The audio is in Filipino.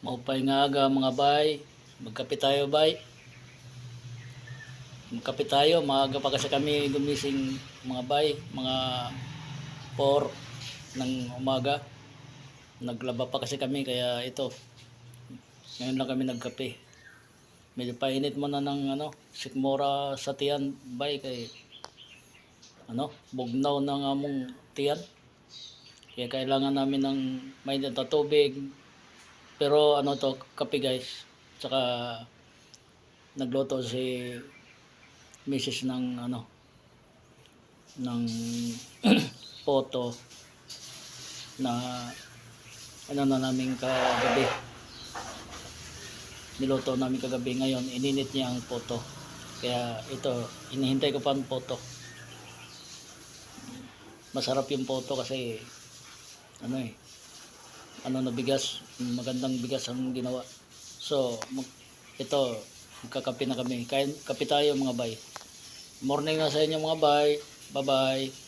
Maupay nga aga mga bay. Magkape tayo bay. Magkape tayo. Maaga pa kasi kami gumising mga bay. Mga 4 ng umaga. Naglaba pa kasi kami kaya ito. Ngayon lang kami nagkape. Medyo painit mo na ng sikmura sa tiyan bay kay bugnaw ng among tiyan. Kaya kailangan namin ng mainit na tubig. Pero to, kape guys. Tsaka nagluto si Mrs. ng ng poto na na namin kagabi. Niluto namin kagabi, ngayon ininit niya ang poto. Kaya ito, inihintay ko pa ang poto. Masarap yung poto kasi na bigas, magandang bigas ang ginawa. So ito, magkakape na kami. Kape tayo mga bay. Morning na sa inyo mga bay. Bye bye.